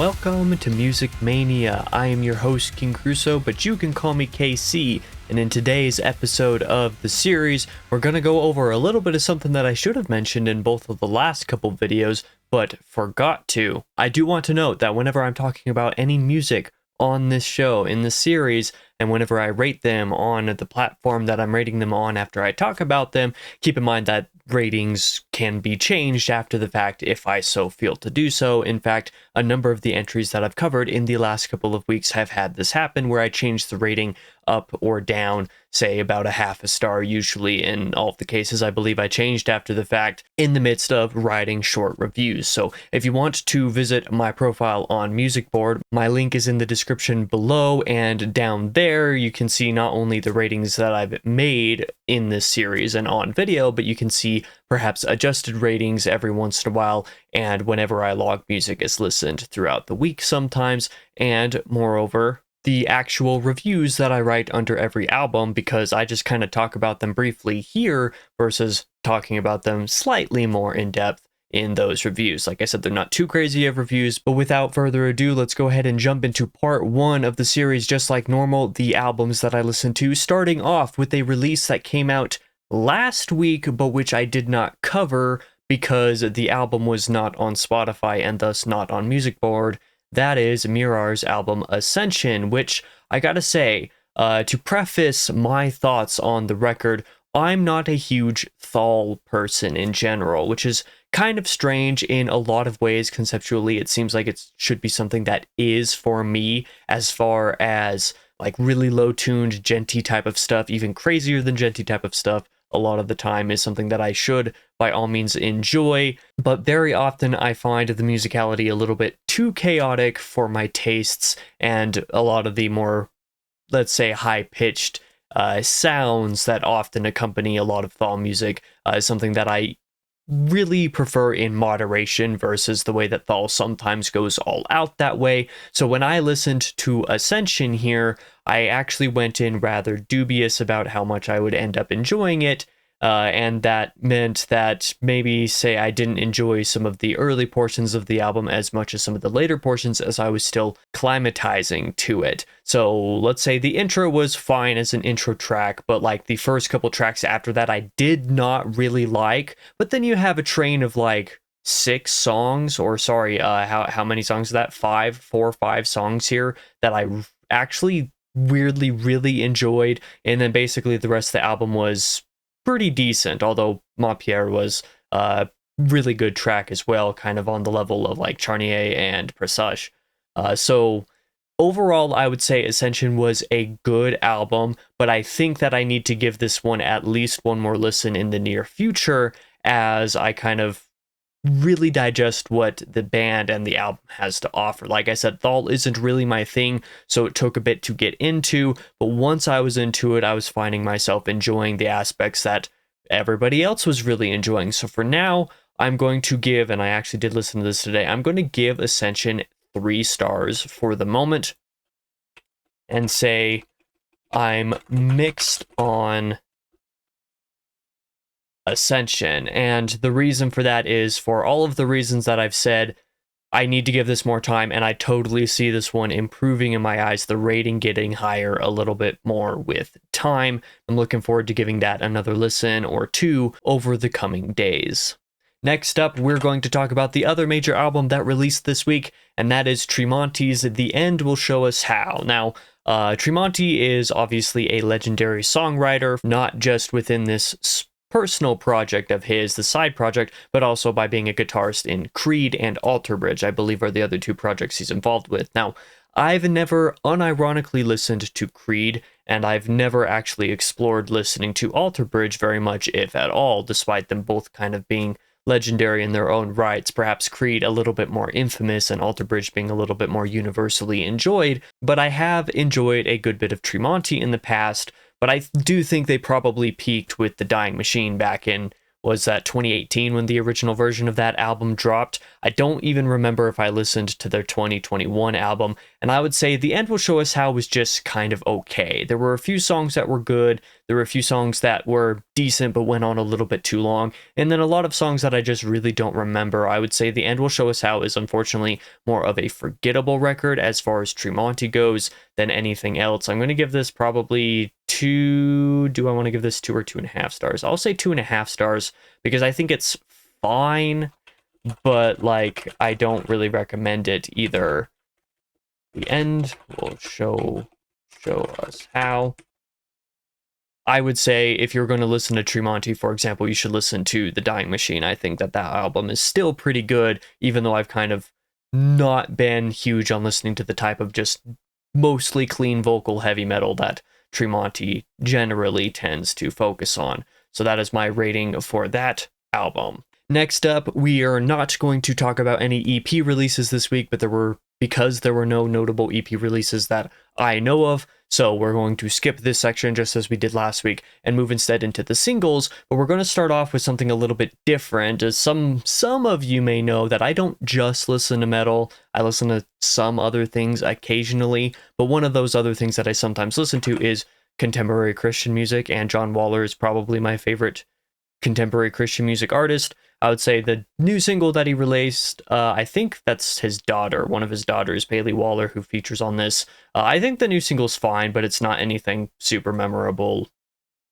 Welcome to Music Mania. I am your host, King Crusoe, but you can call me KC. And in today's episode of the series, we're going to go over a little bit of something that I should have mentioned in both of the last couple videos, but forgot to. I do want to note that whenever I'm talking about any music on this show, in the series, and whenever I rate them on the platform that I'm rating them on after I talk about them, keep in mind that ratings can be changed after the fact if I so feel to do so. In fact, a number of the entries that I've covered in the last couple of weeks have had this happen where I changed the rating up or down, say about a half a star usually. In all of the cases, I believe I changed after the fact in the midst of writing short reviews. So if you want to visit my profile on Musicboard, my link is in the description below, and down there you can see not only the ratings that I've made in this series and on video, but you can see perhaps adjusted ratings every once in a while, and whenever I log music is listened throughout the week sometimes, and moreover, the actual reviews that I write under every album, because I just kind of talk about them briefly here versus talking about them slightly more in depth in those reviews. Like I said, they're not too crazy of reviews, but without further ado, let's go ahead and jump into part one of the series just like normal, the albums that I listened to, starting off with a release that came out last week, but which I did not cover because the album was not on Spotify and thus not on Musicboard. That is Mirar's album Ascension, which I gotta say, to preface my thoughts on the record, I'm not a huge Thal person in general, which is kind of strange in a lot of ways. Conceptually, it seems like it should be something that is for me, as far as like really low-tuned, djenty type of stuff, even crazier than djenty type of stuff. A lot of the time is something that I should, by all means, enjoy, but very often I find the musicality a little bit too chaotic for my tastes, and a lot of the more, let's say, high-pitched sounds that often accompany a lot of Thal music is something that I really prefer in moderation versus the way that Thal sometimes goes all out that way. So when I listened to Ascension here, I actually went in rather dubious about how much I would end up enjoying it, and that meant that maybe, say, I didn't enjoy some of the early portions of the album as much as some of the later portions, as I was still climatizing to it. So let's say the intro was fine as an intro track, but like the first couple tracks after that I did not really like. But then you have a train of like 6 songs, or sorry, how many songs is that? 4 or 5 songs here that I actually weirdly really enjoyed, and then basically the rest of the album was pretty decent, although Pierre was a really good track as well, kind of on the level of like Charnier and Presage. So overall, I would say Ascension was a good album, but I think that I need to give this one at least one more listen in the near future as I kind of really digest what the band and the album has to offer. Like I said, Thal isn't really my thing, so it took a bit to get into, but once I was into it, I was finding myself enjoying the aspects that everybody else was really enjoying. So for now, I'm going to give, and I actually did listen to this today, I'm going to give Ascension 3 stars for the moment, and say I'm mixed on Ascension, and the reason for that is, for all of the reasons that I've said, I need to give this more time, and I totally see this one improving in my eyes, the rating getting higher a little bit more with time. I'm looking forward to giving that another listen or two over the coming days. Next up, we're going to talk about the other major album that released this week, and that is Tremonti's The End Will Show Us How. Now, Tremonti is obviously a legendary songwriter, not just within this personal project of his, the side project, but also by being a guitarist in Creed and Alter Bridge, I believe are the other 2 projects he's involved with. Now, I've never unironically listened to Creed, and I've never actually explored listening to Alter Bridge very much, if at all, despite them both kind of being legendary in their own rights. Perhaps Creed a little bit more infamous and Alter Bridge being a little bit more universally enjoyed, but I have enjoyed a good bit of Tremonti in the past. But I do think they probably peaked with The Dying Machine back in, was that 2018 when the original version of that album dropped? I don't even remember if I listened to their 2021 album, and I would say The End Will Show Us How was just kind of okay. There were a few songs that were good, There were a few songs that were decent but went on a little bit too long, and then a lot of songs that I just really don't remember. I would say The End Will Show Us How is unfortunately more of a forgettable record as far as Tremonti goes than anything else. I'm going to give this probably 2. Do I want to give this 2 or 2.5 stars? I'll say 2.5 stars because I think it's fine, but like I don't really recommend it either. The End Will Show Us How. I would say if you're going to listen to Tremonti, for example, you should listen to The Dying Machine. I think that album is still pretty good, even though I've kind of not been huge on listening to the type of just mostly clean vocal heavy metal that Tremonti generally tends to focus on. So that is my rating for that album. Next up, we are not going to talk about any EP releases this week, but because there were no notable EP releases that I know of, so we're going to skip this section just as we did last week and move instead into the singles. But we're going to start off with something a little bit different. As some of you may know that I don't just listen to metal. I listen to some other things occasionally, but one of those other things that I sometimes listen to is contemporary Christian music, and John Waller is probably my favorite contemporary Christian music artist. I would say the new single that he released, I think that's his daughter, one of his daughters, Bailey Waller, who features on this. I think the new single's fine, but it's not anything super memorable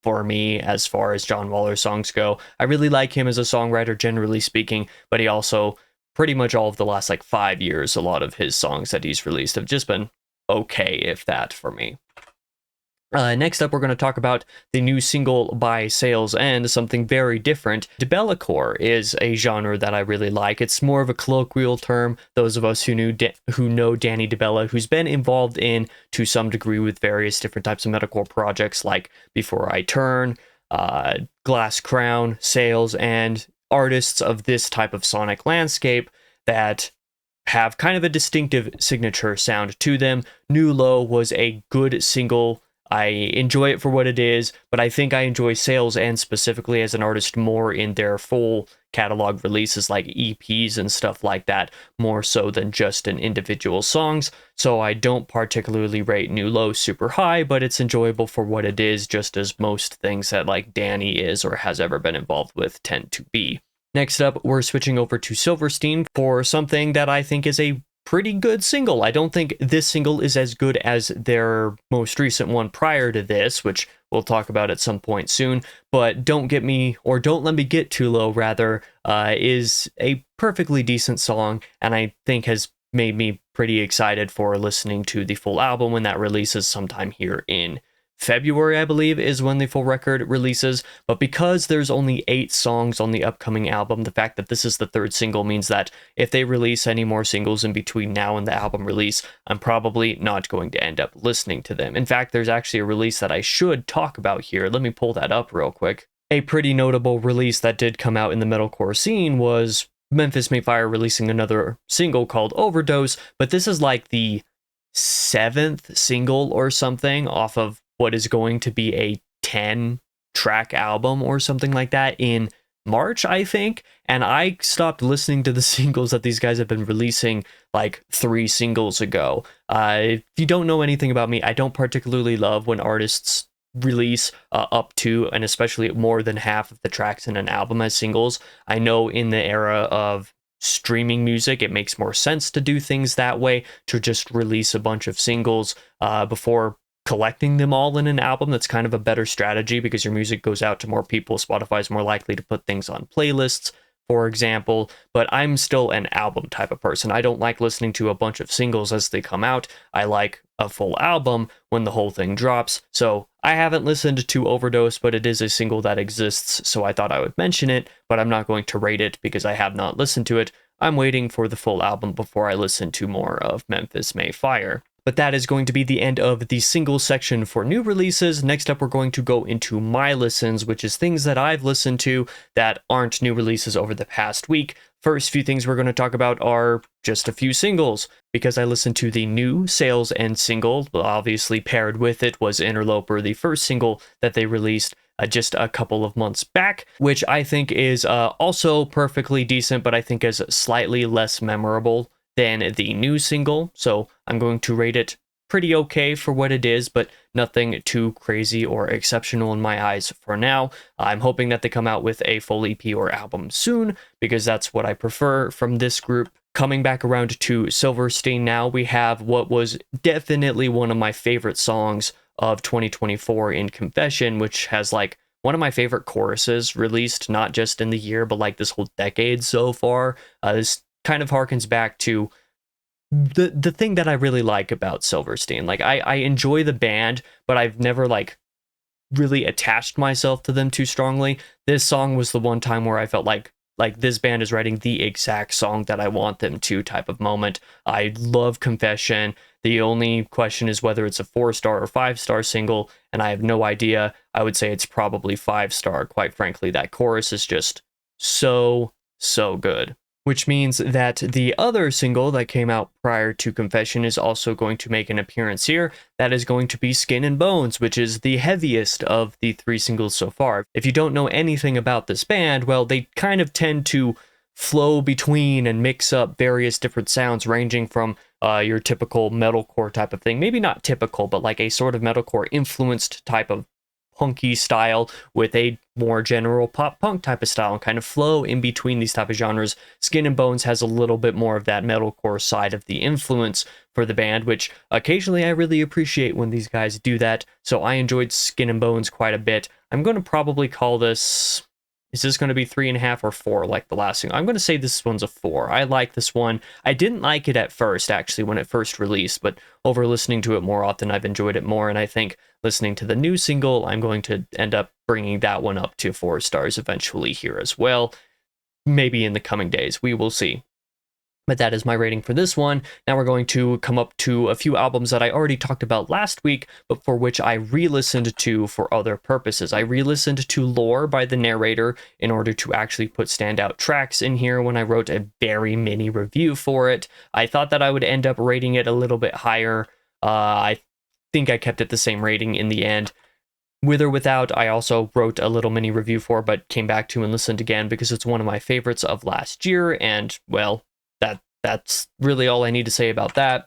for me as far as John Waller's songs go. I really like him as a songwriter, generally speaking, but he also, pretty much all of the last 5 years, a lot of his songs that he's released have just been okay, if that, for me. Next up, we're going to talk about the new single by Sales End, something very different. Debellecore is a genre that I really like. It's more of a colloquial term. Those of us who know Danny DeBella, who's been involved in, to some degree, with various different types of metalcore projects like Before I Turn, Glass Crown, Sales, and artists of this type of sonic landscape that have kind of a distinctive signature sound to them. New Low was a good single. I enjoy it for what it is, but I think I enjoy Sales End specifically as an artist more in their full catalog releases like EPs and stuff like that, more so than just in individual songs. So I don't particularly rate New Low super high, but it's enjoyable for what it is, just as most things that Danny is or has ever been involved with tend to be. Next up, we're switching over to Silverstein for something that I think is a pretty good single. I don't think this single is as good as their most recent one prior to this, which we'll talk about at some point soon, but Don't Let Me Get Too Low, rather, is a perfectly decent song, and I think has made me pretty excited for listening to the full album when that releases sometime here in February, I believe, is when the full record releases. But because there's only 8 songs on the upcoming album, the fact that this is the 3rd single means that if they release any more singles in between now and the album release, I'm probably not going to end up listening to them. In fact, there's actually a release that I should talk about here. Let me pull that up real quick. A pretty notable release that did come out in the metalcore scene was Memphis May Fire releasing another single called Overdose, but this is the 7th single or something off of what is going to be a 10-track album or something like that in March, I think. And I stopped listening to the singles that these guys have been releasing 3 singles ago. If you don't know anything about me, I don't particularly love when artists release up to and especially more than half of the tracks in an album as singles. I know in the era of streaming music, it makes more sense to do things that way, to just release a bunch of singles before collecting them all in an album. That's kind of a better strategy because your music goes out to more people. Spotify's more likely to put things on playlists, for example, but I'm still an album type of person. I don't like listening to a bunch of singles as they come out. I like a full album when the whole thing drops. So I haven't listened to Overdose, but it is a single that exists, so I thought I would mention it, but I'm not going to rate it because I have not listened to it. I'm waiting for the full album before I listen to more of Memphis May Fire. But that is going to be the end of the single section for new releases. Next up, we're going to go into my listens, which is things that I've listened to that aren't new releases over the past week. First few things we're going to talk about are just a few singles, because I listened to the new Sales End single. Obviously paired with it was Interloper, the first single that they released just a couple of months back, which I think is also perfectly decent, but I think is slightly less memorable than the new single, so I'm going to rate it pretty okay for what it is, but nothing too crazy or exceptional in my eyes for now. I'm hoping that they come out with a full EP or album soon, because that's what I prefer from this group. Coming back around to Silverstein now, we have what was definitely one of my favorite songs of 2024 in Confession, which has like one of my favorite choruses released, not just in the year, but like this whole decade so far. This kind of harkens back to the thing that I really like about Silverstein. Like I enjoy the band, but I've never like really attached myself to them too strongly. This song was the one time where I felt like this band is writing the exact song that I want them to type of moment. I love Confession. The only question is whether it's a 4-star or 5-star single, and I have no idea. I would say it's probably 5-star, quite frankly. That chorus is just so good. Which means that the other single that came out prior to Confession is also going to make an appearance here. That is going to be Skin and Bones, which is the heaviest of the 3 singles so far. If you don't know anything about this band, well, they kind of tend to flow between and mix up various different sounds, ranging from your typical metalcore type of thing. Maybe not typical, but like a sort of metalcore influenced type of punky style with a more general pop punk type of style, and kind of flow in between these type of genres. Skin and Bones has a little bit more of that metalcore side of the influence for the band, which occasionally I really appreciate when these guys do that. So I enjoyed Skin and Bones quite a bit. I'm going to probably call this... Is this going to be 3.5 or 4 like the last thing? I'm going to say this one's a 4. I like this one. I didn't like it at first, actually, when it first released, but over listening to it more often, I've enjoyed it more, and I think listening to the new single, I'm going to end up bringing that one up to 4 stars eventually here as well. Maybe in the coming days. We will see. But that is my rating for this one. Now we're going to come up to a few albums that I already talked about last week, but for which I re-listened to for other purposes. I re-listened to Lore by the Narrator in order to actually put standout tracks in here when I wrote a very mini review for it. I thought that I would end up rating it a little bit higher. I think I kept it the same rating in the end. With or Without, I also wrote a little mini review for, but came back to and listened again because it's one of my favorites of last year, and, well, that's really all I need to say about that.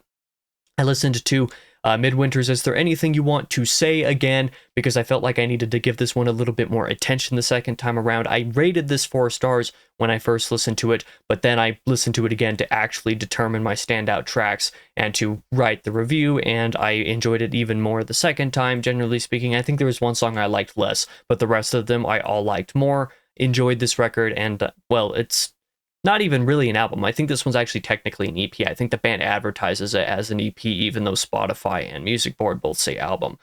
I listened to Midwinter's Is There Anything You Want to Say again, because I felt like I needed to give this one a little bit more attention the second time around. I rated this 4 stars when I first listened to it, but then I listened to it again to actually determine my standout tracks and to write the review, and I enjoyed it even more the second time, generally speaking. I think there was one song I liked less, but the rest of them I all liked more. Enjoyed this record, and, well, it's not even really an album. I think this one's actually technically an EP. I think the band advertises it as an EP, even though Spotify and Musicboard both say album.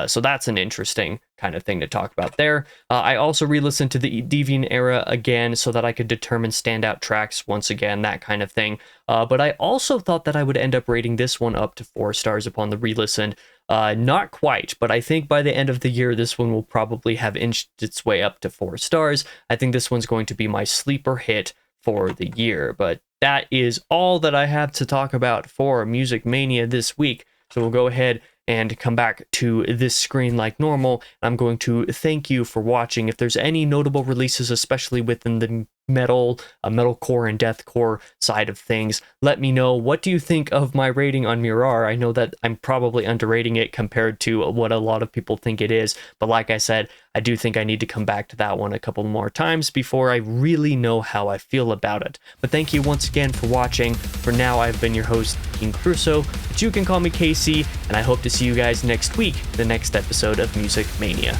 So that's an interesting kind of thing to talk about there. I also re-listened to the Deviant Era again so that I could determine standout tracks once again, that kind of thing. But I also thought that I would end up rating this one up to 4 stars upon the re-listen. Not quite, but I think by the end of the year, this one will probably have inched its way up to 4 stars. I think this one's going to be my sleeper hit for the year. But that is all that I have to talk about for Music Mania this week. So we'll go ahead and come back to this screen like normal. I'm going to thank you for watching. If there's any notable releases, especially within the metalcore and deathcore side of things, let me know. What do you think of my rating on Mirar? I know that I'm probably underrating it compared to what a lot of people think it is, but like I said, I do think I need to come back to that one a couple more times before I really know how I feel about it. But thank you once again for watching. For now, I've been your host, King Crusoe, but you can call me KC, and I hope to see you guys next week, the next episode of Music Mania.